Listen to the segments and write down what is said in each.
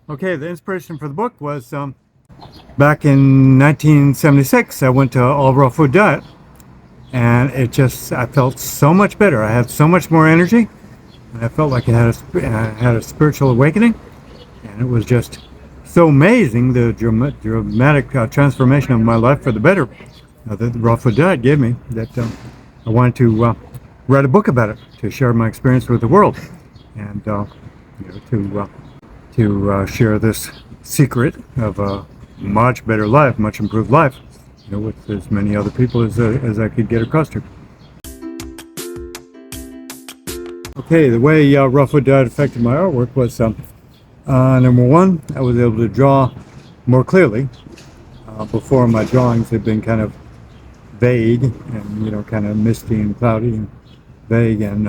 Okay, the inspiration for the book was back in 1976. I went to all raw food diet, and I felt so much better. I had so much more energy, and I felt like I had a spiritual awakening, and it was just so amazing the dramatic transformation of my life for the better that the raw food diet gave me, that I wanted to write a book about it, to share my experience with the world, and to share this secret of a much better life, much improved life, with as many other people as I could get across to. Okay, the way raw food diet affected my artwork was number one, I was able to draw more clearly. Before, my drawings had been kind of vague and kind of misty and cloudy and vague, and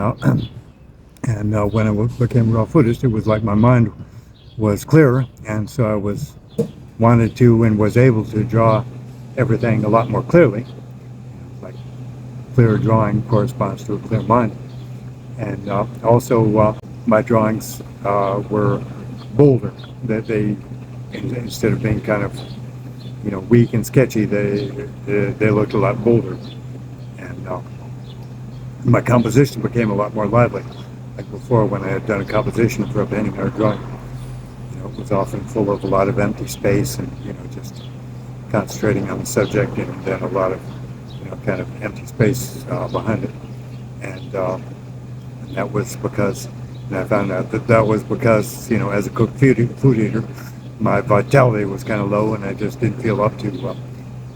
when I became raw foodist, it was like my mind was clearer, and so I wanted to and was able to draw everything a lot more clearly. Like, clear drawing corresponds to a clear mind, and also my drawings were bolder. That they, instead of being kind of weak and sketchy, they looked a lot bolder, and my composition became a lot more lively. Like before, when I had done a composition for a painting or a drawing, it was often full of a lot of empty space, and just concentrating on the subject, and then a lot of kind of empty space behind it, and that was because, and I found out that was because as a food eater, my vitality was kind of low, and I just didn't feel up to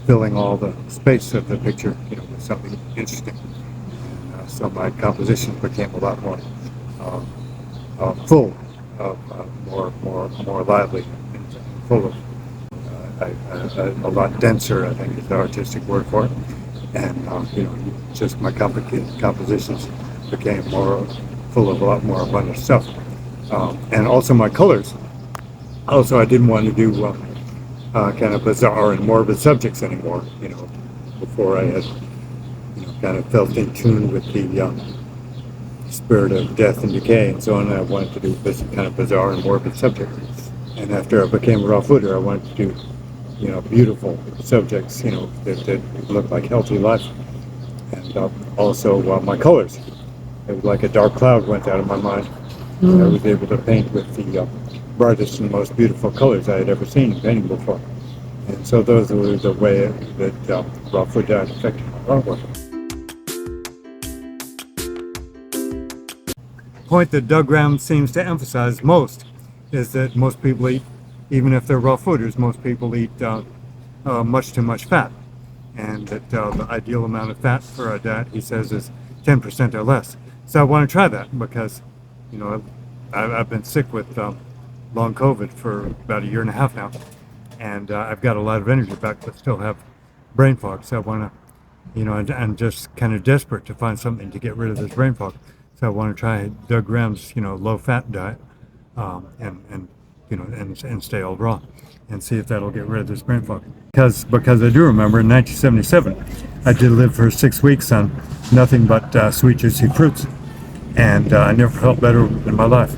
filling all the space of the picture with something interesting. So my composition became a lot more full, more lively, and full of a lot denser, I think is the artistic word for it. And just my compositions became more full of a lot more abundant stuff. And also my colors. Also, I didn't want to do kind of bizarre and morbid subjects anymore. Before I had kind of felt in tune with the spirit of death and decay and so on. I wanted to do this kind of bizarre and morbid subjects. And after I became a raw fooder, I wanted to do beautiful subjects that look like healthy life. And also my colors. It was like a dark cloud went out of my mind. I was able to paint with the brightest and most beautiful colors I had ever seen in painting before. And so those were the way that raw food diet affected my artwork. The point that Doug Graham seems to emphasize most is that most people eat, even if they're raw fooders, most people eat much too much fat. And that the ideal amount of fat for a diet, he says, is 10% or less. So I want to try that because, I've been sick with long COVID for about 1.5 years now, and I've got a lot of energy back, but still have brain fog. So I want to, I'm just kind of desperate to find something to get rid of this brain fog. So I want to try Doug Graham's, low-fat diet, and stay all raw, and see if that'll get rid of this brain fog. Because I do remember in 1977, I did live for 6 weeks on nothing but sweet, juicy fruits, and I never felt better in my life.